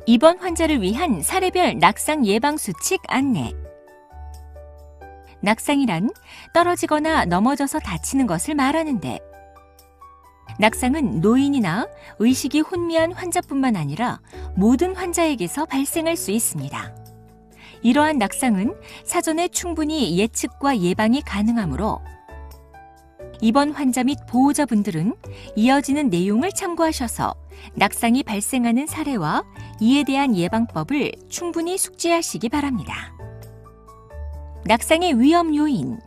입원 환자를 위한 사례별 낙상 예방 수칙 안내. 낙상이란 떨어지거나 넘어져서 다치는 것을 말하는데, 낙상은 노인이나 의식이 혼미한 환자뿐만 아니라 모든 환자에게서 발생할 수 있습니다. 이러한 낙상은 사전에 충분히 예측과 예방이 가능하므로 입원 환자 및 보호자분들은 이어지는 내용을 참고하셔서 낙상이 발생하는 사례와 이에 대한 예방법을 충분히 숙지하시기 바랍니다. 낙상의 위험 요인.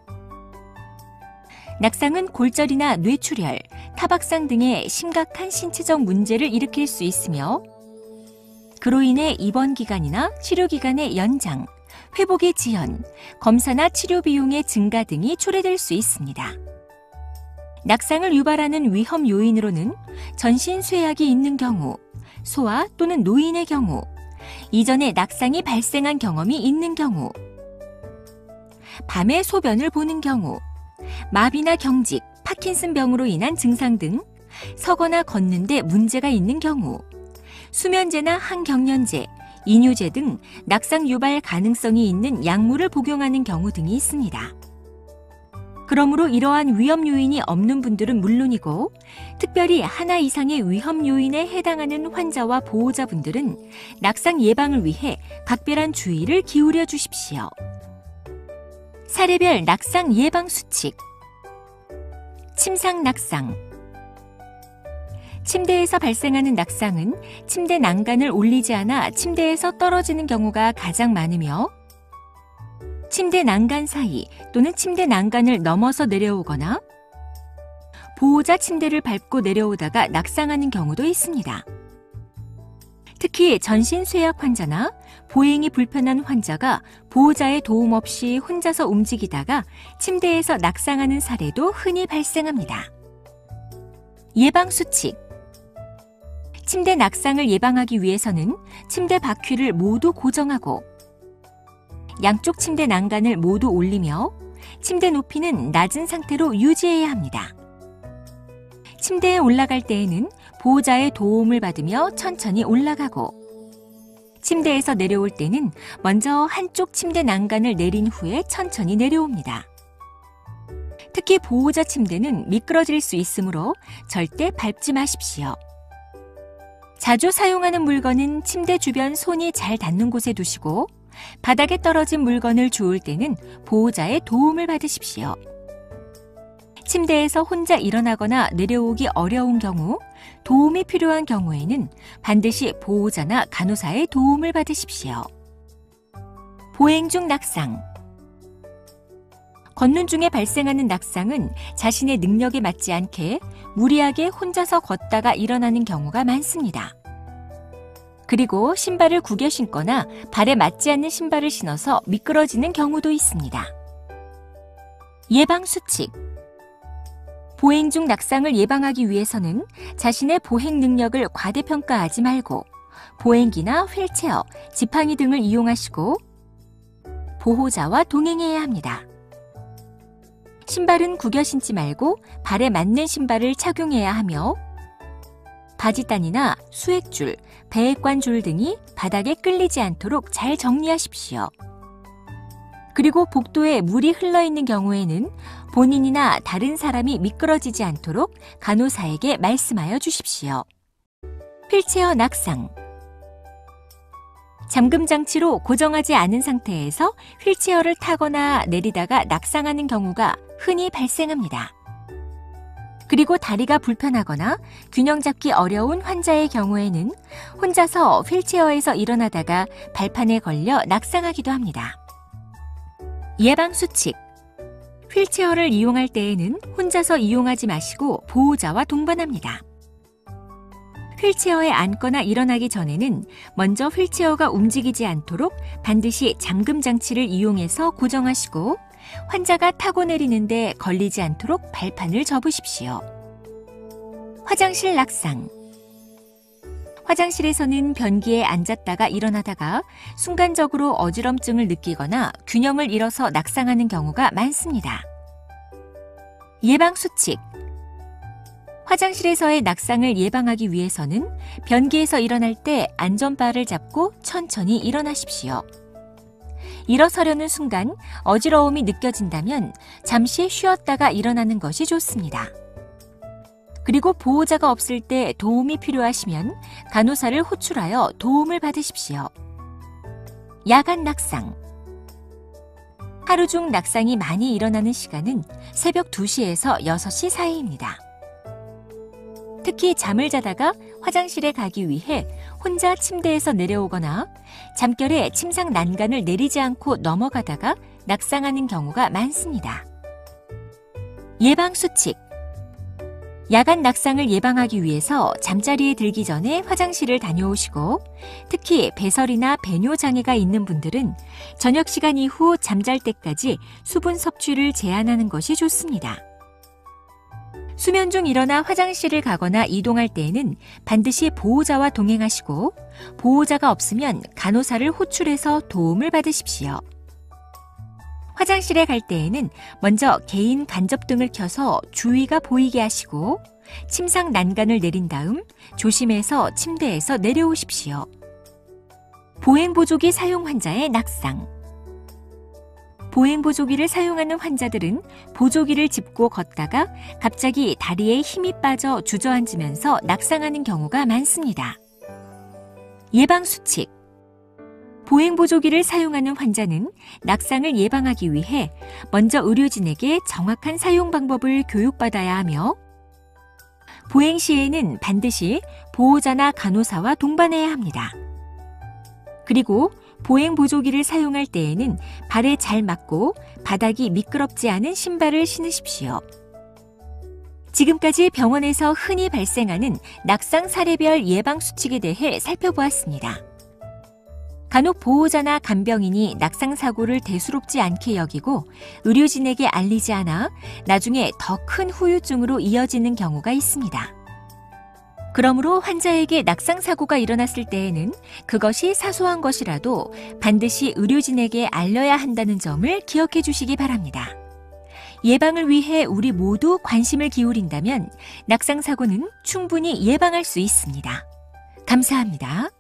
낙상은 골절이나 뇌출혈, 타박상 등의 심각한 신체적 문제를 일으킬 수 있으며, 그로 인해 입원 기간이나 치료 기간의 연장, 회복의 지연, 검사나 치료 비용의 증가 등이 초래될 수 있습니다. 낙상을 유발하는 위험 요인으로는 전신 쇠약이 있는 경우, 소아 또는 노인의 경우, 이전에 낙상이 발생한 경험이 있는 경우, 밤에 소변을 보는 경우, 마비나 경직, 파킨슨병으로 인한 증상 등 서거나 걷는데 문제가 있는 경우, 수면제나 항경련제, 이뇨제 등 낙상 유발 가능성이 있는 약물을 복용하는 경우 등이 있습니다. 그러므로 이러한 위험 요인이 없는 분들은 물론이고, 특별히 하나 이상의 위험 요인에 해당하는 환자와 보호자분들은 낙상 예방을 위해 각별한 주의를 기울여 주십시오. 사례별 낙상 예방 수칙. 침상 낙상. 침대에서 발생하는 낙상은 침대 난간을 올리지 않아 침대에서 떨어지는 경우가 가장 많으며, 침대 난간 사이 또는 침대 난간을 넘어서 내려오거나 보호자 침대를 밟고 내려오다가 낙상하는 경우도 있습니다. 특히 전신 쇠약 환자나 보행이 불편한 환자가 보호자의 도움 없이 혼자서 움직이다가 침대에서 낙상하는 사례도 흔히 발생합니다. 예방 수칙. 침대 낙상을 예방하기 위해서는 침대 바퀴를 모두 고정하고 양쪽 침대 난간을 모두 올리며 침대 높이는 낮은 상태로 유지해야 합니다. 침대에 올라갈 때에는 보호자의 도움을 받으며 천천히 올라가고, 침대에서 내려올 때는 먼저 한쪽 침대 난간을 내린 후에 천천히 내려옵니다. 특히 보호자 침대는 미끄러질 수 있으므로 절대 밟지 마십시오. 자주 사용하는 물건은 침대 주변 손이 잘 닿는 곳에 두시고, 바닥에 떨어진 물건을 주울 때는 보호자의 도움을 받으십시오. 침대에서 혼자 일어나거나 내려오기 어려운 경우, 도움이 필요한 경우에는 반드시 보호자나 간호사의 도움을 받으십시오. 보행 중 낙상. 걷는 중에 발생하는 낙상은 자신의 능력에 맞지 않게 무리하게 혼자서 걷다가 일어나는 경우가 많습니다. 그리고 신발을 구겨 신거나 발에 맞지 않는 신발을 신어서 미끄러지는 경우도 있습니다. 예방 수칙. 보행 중 낙상을 예방하기 위해서는 자신의 보행 능력을 과대평가하지 말고 보행기나 휠체어, 지팡이 등을 이용하시고 보호자와 동행해야 합니다. 신발은 구겨 신지 말고 발에 맞는 신발을 착용해야 하며, 바지단이나 수액줄, 배액관줄 등이 바닥에 끌리지 않도록 잘 정리하십시오. 그리고 복도에 물이 흘러있는 경우에는 본인이나 다른 사람이 미끄러지지 않도록 간호사에게 말씀하여 주십시오. 휠체어 낙상. 잠금 장치로 고정하지 않은 상태에서 휠체어를 타거나 내리다가 낙상하는 경우가 흔히 발생합니다. 그리고 다리가 불편하거나 균형 잡기 어려운 환자의 경우에는 혼자서 휠체어에서 일어나다가 발판에 걸려 낙상하기도 합니다. 예방 수칙. 휠체어를 이용할 때에는 혼자서 이용하지 마시고 보호자와 동반합니다. 휠체어에 앉거나 일어나기 전에는 먼저 휠체어가 움직이지 않도록 반드시 잠금 장치를 이용해서 고정하시고, 환자가 타고 내리는데 걸리지 않도록 발판을 접으십시오. 화장실 낙상. 화장실에서는 변기에 앉았다가 일어나다가 순간적으로 어지럼증을 느끼거나 균형을 잃어서 낙상하는 경우가 많습니다. 예방 수칙. 화장실에서의 낙상을 예방하기 위해서는 변기에서 일어날 때 안전바를 잡고 천천히 일어나십시오. 일어서려는 순간 어지러움이 느껴진다면 잠시 쉬었다가 일어나는 것이 좋습니다. 그리고 보호자가 없을 때 도움이 필요하시면 간호사를 호출하여 도움을 받으십시오. 야간 낙상. 하루 중 낙상이 많이 일어나는 시간은 새벽 2시에서 6시 사이입니다. 특히 잠을 자다가 화장실에 가기 위해 혼자 침대에서 내려오거나 잠결에 침상 난간을 내리지 않고 넘어가다가 낙상하는 경우가 많습니다. 예방수칙. 야간 낙상을 예방하기 위해서 잠자리에 들기 전에 화장실을 다녀오시고, 특히 배설이나 배뇨 장애가 있는 분들은 저녁 시간 이후 잠잘 때까지 수분 섭취를 제한하는 것이 좋습니다. 수면 중 일어나 화장실을 가거나 이동할 때에는 반드시 보호자와 동행하시고, 보호자가 없으면 간호사를 호출해서 도움을 받으십시오. 화장실에 갈 때에는 먼저 개인 간접등을 켜서 주위가 보이게 하시고, 침상 난간을 내린 다음 조심해서 침대에서 내려오십시오. 보행보조기 사용 환자의 낙상. 보행보조기를 사용하는 환자들은 보조기를 짚고 걷다가 갑자기 다리에 힘이 빠져 주저앉으면서 낙상하는 경우가 많습니다. 예방수칙. 보행보조기를 사용하는 환자는 낙상을 예방하기 위해 먼저 의료진에게 정확한 사용 방법을 교육받아야 하며, 보행 시에는 반드시 보호자나 간호사와 동반해야 합니다. 그리고 보행보조기를 사용할 때에는 발에 잘 맞고 바닥이 미끄럽지 않은 신발을 신으십시오. 지금까지 병원에서 흔히 발생하는 낙상 사례별 예방수칙에 대해 살펴보았습니다. 간혹 보호자나 간병인이 낙상 사고를 대수롭지 않게 여기고 의료진에게 알리지 않아 나중에 더 큰 후유증으로 이어지는 경우가 있습니다. 그러므로 환자에게 낙상 사고가 일어났을 때에는 그것이 사소한 것이라도 반드시 의료진에게 알려야 한다는 점을 기억해 주시기 바랍니다. 예방을 위해 우리 모두 관심을 기울인다면 낙상 사고는 충분히 예방할 수 있습니다. 감사합니다.